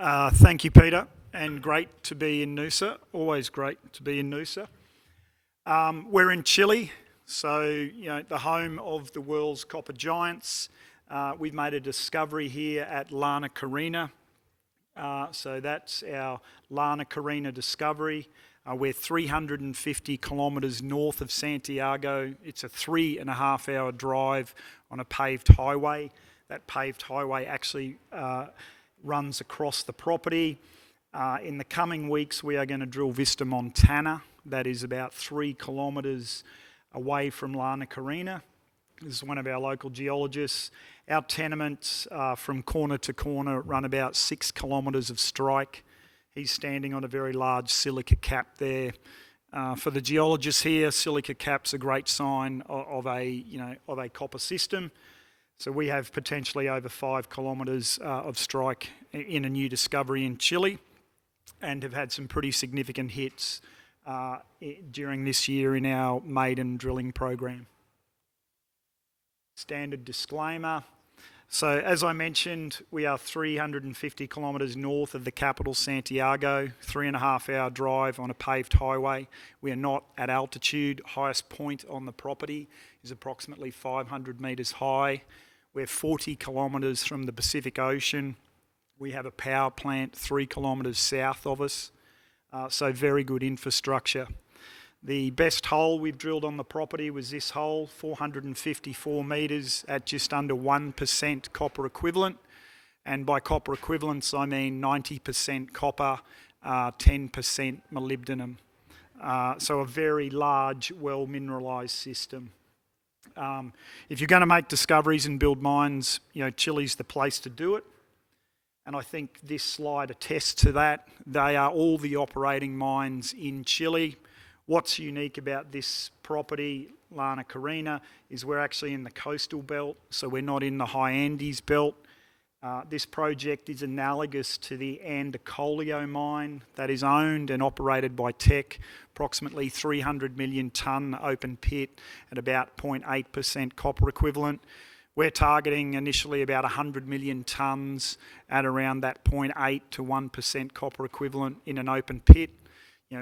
Thank you, Peter, and great to be in Noosa. Always great to be in Noosa. We're in Chile, so the home of the world's copper giants. We've made a discovery here at Llana Carina. So that's our Llana Carina discovery. We're 350 kilometres north of Santiago. It's a 3.5-hour drive on a paved highway. That paved highway actually runs across the property. In the coming weeks, we are going to drill Vista Montana. That is about 3 kilometres away from Llana Carina. This is one of our local geologists. Our tenements from corner to corner run about 6 kilometres of strike. He's standing on a very large silica cap there. For the geologists here, silica cap's a great sign of a copper system. So we have potentially over 5 kilometres of strike in a new discovery in Chile, and have had some pretty significant hits during this year in our maiden drilling program. Standard disclaimer. So as I mentioned, we are 350 kilometres north of the capital, Santiago, 3.5-hour drive on a paved highway. We are not at altitude. Highest point on the property is approximately 500 metres high. We're 40 kilometres from the Pacific Ocean. We have a power plant 3 kilometres south of us, so very good infrastructure. The best hole we've drilled on the property was this hole, 454 metres at just under 1% copper equivalent. And by copper equivalents, I mean 90% copper, 10% molybdenum. So a very large, well-mineralised system. If you're going to make discoveries and build mines, Chile's the place to do it. And I think this slide attests to that. They are all the operating mines in Chile. What's unique about this property, Llana Carina, is we're actually in the coastal belt, so we're not in the high Andes belt. This project is analogous to the Andacollo mine that is owned and operated by Teck, approximately 300 million tonne open pit at about 0.8% copper equivalent. We're targeting initially about 100 million tonnes at around that 0.8 to 1% copper equivalent in an open pit.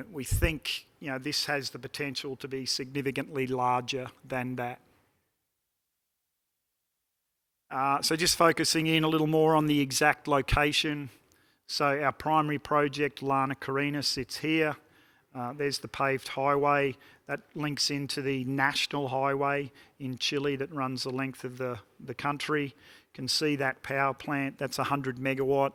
We think this has the potential to be significantly larger than that. So just focusing in a little more on the exact location. So our primary project, Llana Carina, sits here. There's the paved highway that links into the national highway in Chile that runs the length of the country. You can see that power plant, that's 100 megawatt.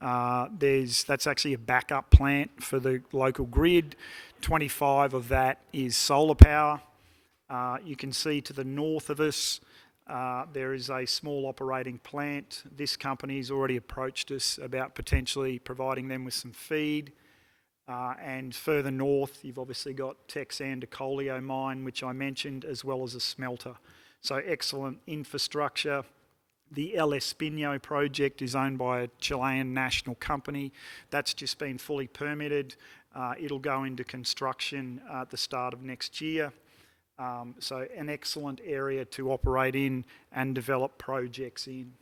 That's actually a backup plant for the local grid. 25 of that is solar power. You can see to the north of us, there is a small operating plant. This company's already approached us about potentially providing them with some feed. And further north, you've obviously got Teck's Andacollo mine, which I mentioned, as well as a smelter. So excellent infrastructure. The El Espino project is owned by a Chilean national company. That's just been fully permitted. It'll go into construction at the start of next year. So an excellent area to operate in and develop projects in.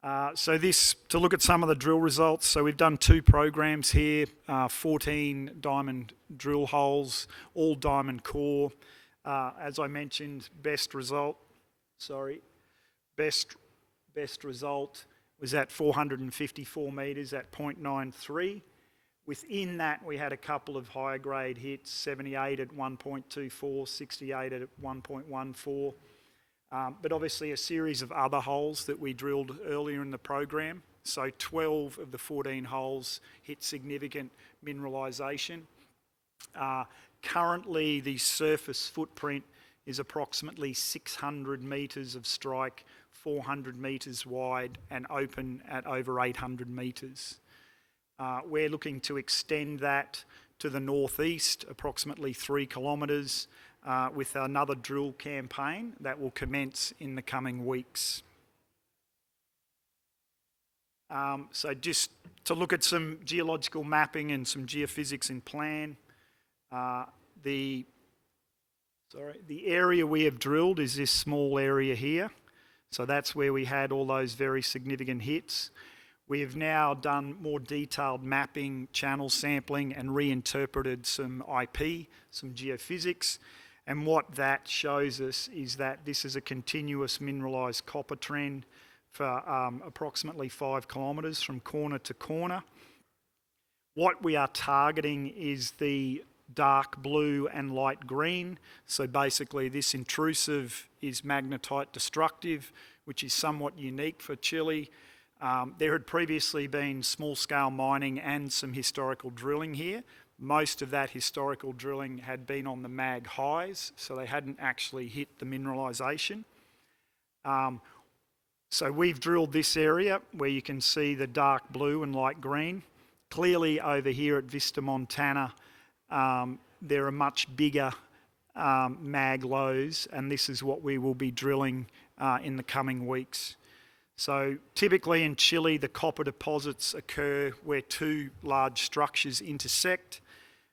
To look at some of the drill results, so we've done 2 programs here, 14 diamond drill holes, all diamond core. As I mentioned, best result was at 454 metres at 0.93. Within that, we had a couple of higher grade hits, 78 at 1.24, 68 at 1.14. But obviously a series of other holes that we drilled earlier in the program. So 12 of the 14 holes hit significant mineralisation. Currently, the surface footprint is approximately 600 metres of strike, 400 metres wide, and open at over 800 metres. We're looking to extend that to the northeast, approximately 3 kilometres, with another drill campaign that will commence in the coming weeks. So just to look at some geological mapping and some geophysics in plan, the area we have drilled is this small area here. So that's where we had all those very significant hits. We have now done more detailed mapping, channel sampling, and reinterpreted some IP, some geophysics. And what that shows us is that this is a continuous mineralised copper trend for approximately 5 kilometres from corner to corner. What we are targeting is the dark blue and light green. So basically this intrusive is magnetite destructive, which is somewhat unique for Chile. There had previously been small-scale mining and some historical drilling here. Most of that historical drilling had been on the mag highs, so they hadn't actually hit the mineralisation. So we've drilled this area where you can see the dark blue and light green. Clearly over here at Vista Montana, there are much bigger mag lows, and this is what we will be drilling in the coming weeks. So typically in Chile, the copper deposits occur where two large structures intersect,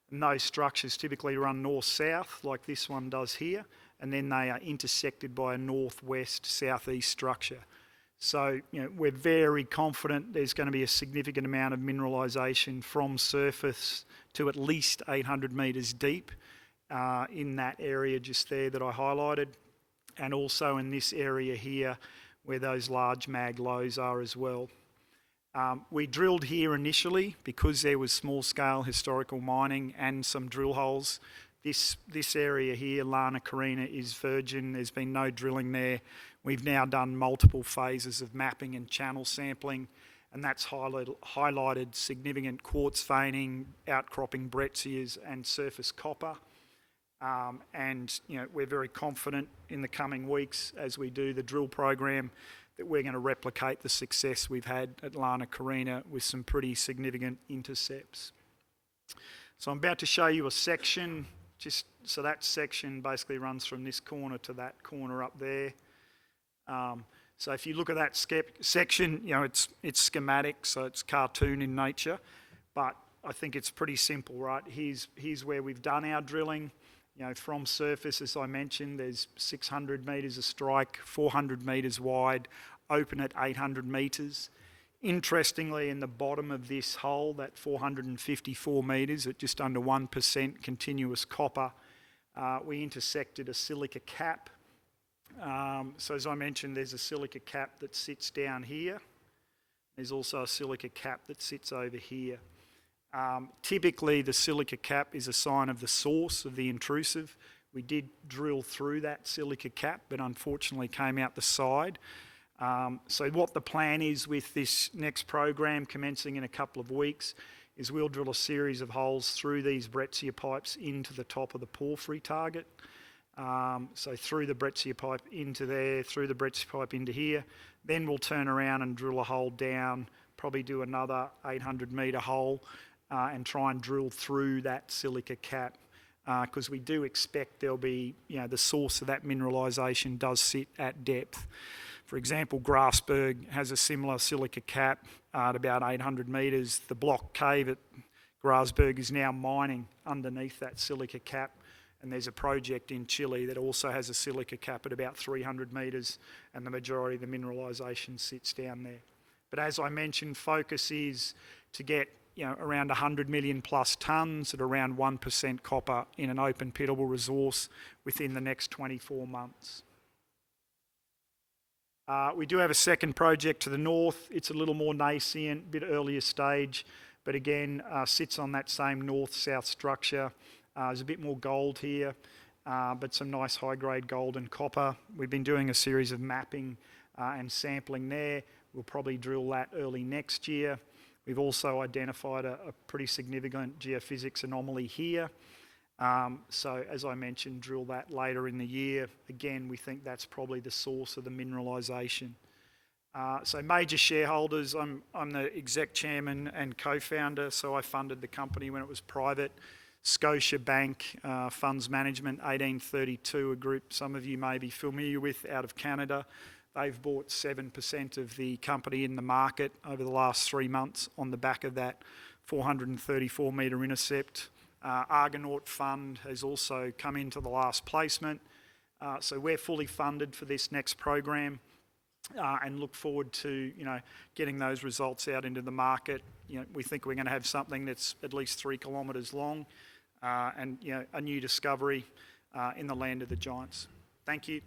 and those structures typically run north-south, like this one does here, and then they are intersected by a northwest-southeast structure. So, we're very confident there's going to be a significant amount of mineralisation from surface to at least 800 metres deep in that area just there that I highlighted, and also in this area here where those large mag lows are as well. We drilled here initially because there was small-scale historical mining and some drill holes. This area here, Lana Carina, is virgin. There's been no drilling there. We've now done multiple phases of mapping and channel sampling, and that's highlighted significant quartz veining, outcropping breccias and surface copper. We're very confident in the coming weeks as we do the drill program that we're going to replicate the success we've had at Lana Carina with some pretty significant intercepts. So I'm about to show you a section, so that section basically runs from this corner to that corner up there. So if you look at that section, it's schematic, so it's cartoon in nature, but I think it's pretty simple, right? Here's where we've done our drilling. From surface, as I mentioned, there's 600 metres of strike, 400 metres wide, open at 800 metres. Interestingly, in the bottom of this hole, that 454 metres at just under 1% continuous copper, we intersected a silica cap. So as I mentioned, there's a silica cap that sits down here. There's also a silica cap that sits over here. Typically, the silica cap is a sign of the source of the intrusive. We did drill through that silica cap, but unfortunately came out the side. So what the plan is with this next program, commencing in a couple of weeks, is we'll drill a series of holes through these breccia pipes into the top of the porphyry target. So through the breccia pipe into there, through the breccia pipe into here. Then we'll turn around and drill a hole down, probably do another 800 metre hole, and try and drill through that silica cap, because we do expect there'll be, the source of that mineralisation does sit at depth. For example, Grasberg has a similar silica cap at about 800 metres. The block cave at Grasberg is now mining underneath that silica cap, and there's a project in Chile that also has a silica cap at about 300 metres, and the majority of the mineralisation sits down there. But as I mentioned, focus is to get around 100 million plus tonnes at around 1% copper in an open pitable resource within the next 24 months. We do have a second project to the north. It's a little more nascent, a bit earlier stage, but again, sits on that same north-south structure. There's a bit more gold here, but some nice high-grade gold and copper. We've been doing a series of mapping and sampling there. We'll probably drill that early next year. We've also identified a pretty significant geophysics anomaly here. So as I mentioned, drill that later in the year. Again, we think that's probably the source of the mineralisation. So major shareholders, I'm the exec chairman and co-founder, so I funded the company when it was private. Scotiabank Funds Management, 1832, a group some of you may be familiar with out of Canada. They've bought 7% of the company in the market over the last 3 months on the back of that 434 metre intercept. Argonaut Fund has also come into the last placement. So we're fully funded for this next program. and look forward to getting those results out into the market. We think we're going to have something that's at least 3 kilometres long, and a new discovery in the land of the giants. Thank you.